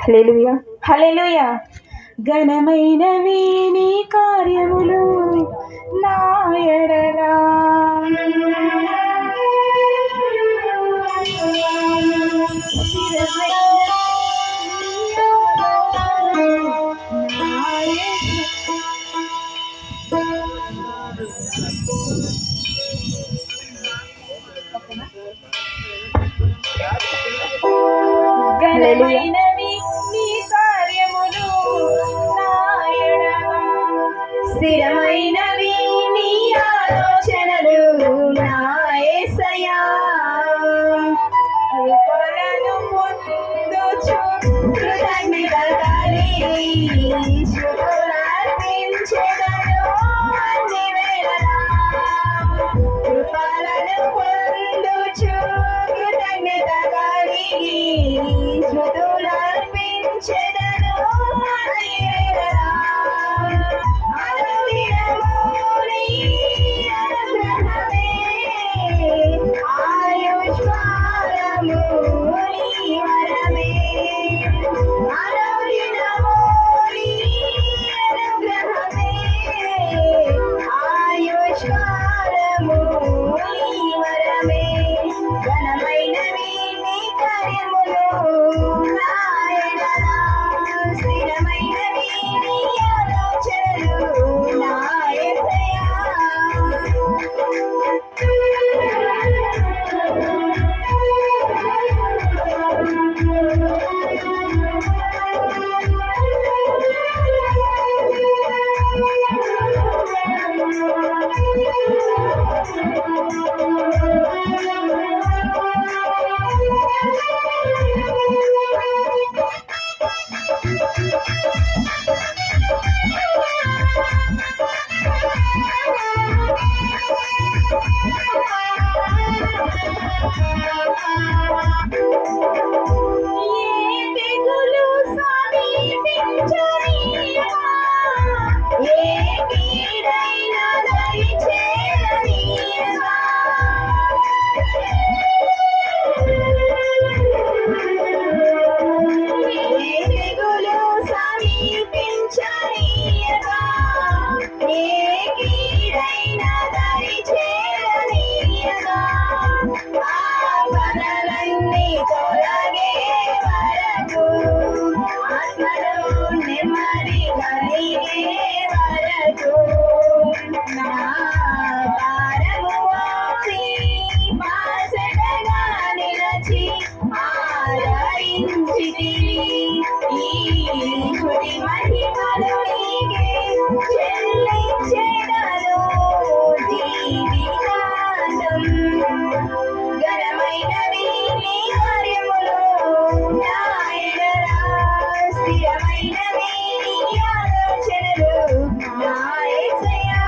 హల్లెలూయా హల్లెలూయా. ఘనమైనవి నీ కార్యములు నా ఎడల, ఘనమైనవి నీ కార్యములు నా ఎడల, స్థిరమైనవి నీ ఆలోచనలు నా యేసయ్యా. కృపలను పొందుచు కృతజ్ఞత కలిగి స్తుతులర్పించెదను అన్ని వేళలా. కృపలను పొందుచు కృతజ్ఞత కలిగి స్తుతులర్పించెదను అన్ని వేళలా. అనుదినము నీ అనుగ్రహమే ఆయుష్కాలము నీ వరమే. అనుదినము నీ అనుగ్రహమే ఆయుష్కాలము నీ వరమే. ఘనమైనవి నీ కార్యములు నా ఎడల, స్థిరమైనవి నీ ఆలోచనలు నా యేసయ్యా. ఏ తెగులు సమీపించనీయక, ఏ కీడైనా దరిచేరనీయక, ఏ తెగులు సమీపించనీయక, ఏ కీడైనా దరిచేరనీయక, ఆపదలన్నీ తొలగే వరకు, ఆత్మలో నెమ్మది కలిగే వరకు, నా భారము మోసి బాసటగా నిలచి ఆదరించితివి. ఈ స్తుతి మహిమలు నీకే చెల్లించెదను జీవితాంతం. ఘనమైనవి నీ కార్యములు నా ఎడల, స్థిరమైనవి నీ ఆలోచనలు నా యేసయ్యా.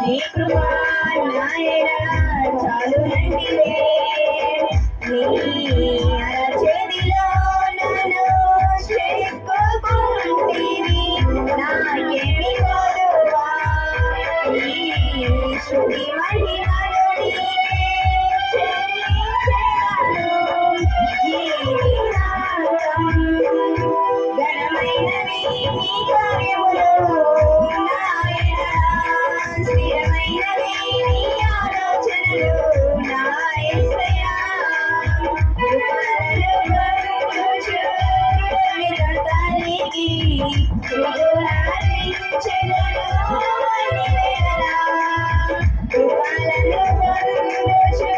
నీ కృపా నా ఎడల చాలునంటివే. నీ అరచేతిలో నన్ను చెక్కుకుంటివి. నాకేమి కొదువా ఈ స్తుతి మహిమలు నీకే చెల్లించెదను. జీవితాంతం ఘనమైనవి నీ కార్యములు నా ఎడల. స్థిరమైనవి నీ ఆలోచనలు నా యేసయ్యా. కృపలను పొందుచు కృతజ్ఞత కలిగి స్తుతులర్పించెదను అన్ని వేళలా. కృపలను పొందుచు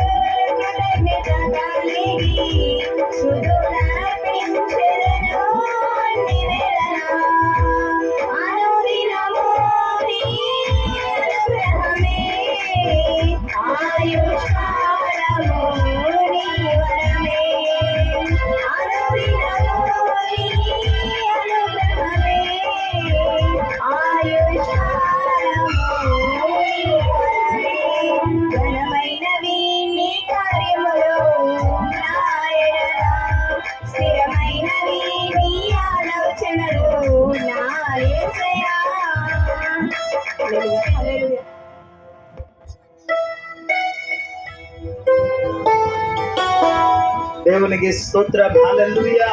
కృతజ్ఞత కలిగి స్తుతులర్పించెదను అన్ని వేళలా. అనుదినము నీ అనుగ్రహమే, ఆయుష్కాలము నీ వరమే. అనుదినము నీ అనుగ్రహమే, ఆయుష్కాలము నీ వరమే. ఘనమైనవి నీ కార్యములు నా ఎడల. స్థిరమైనవి నీ ఆలోచనలు నా యేసయ్యా. హల్లెలూయా, హల్లెలూయా. దేవునికి స్తోత్రం. హల్లెలూయా.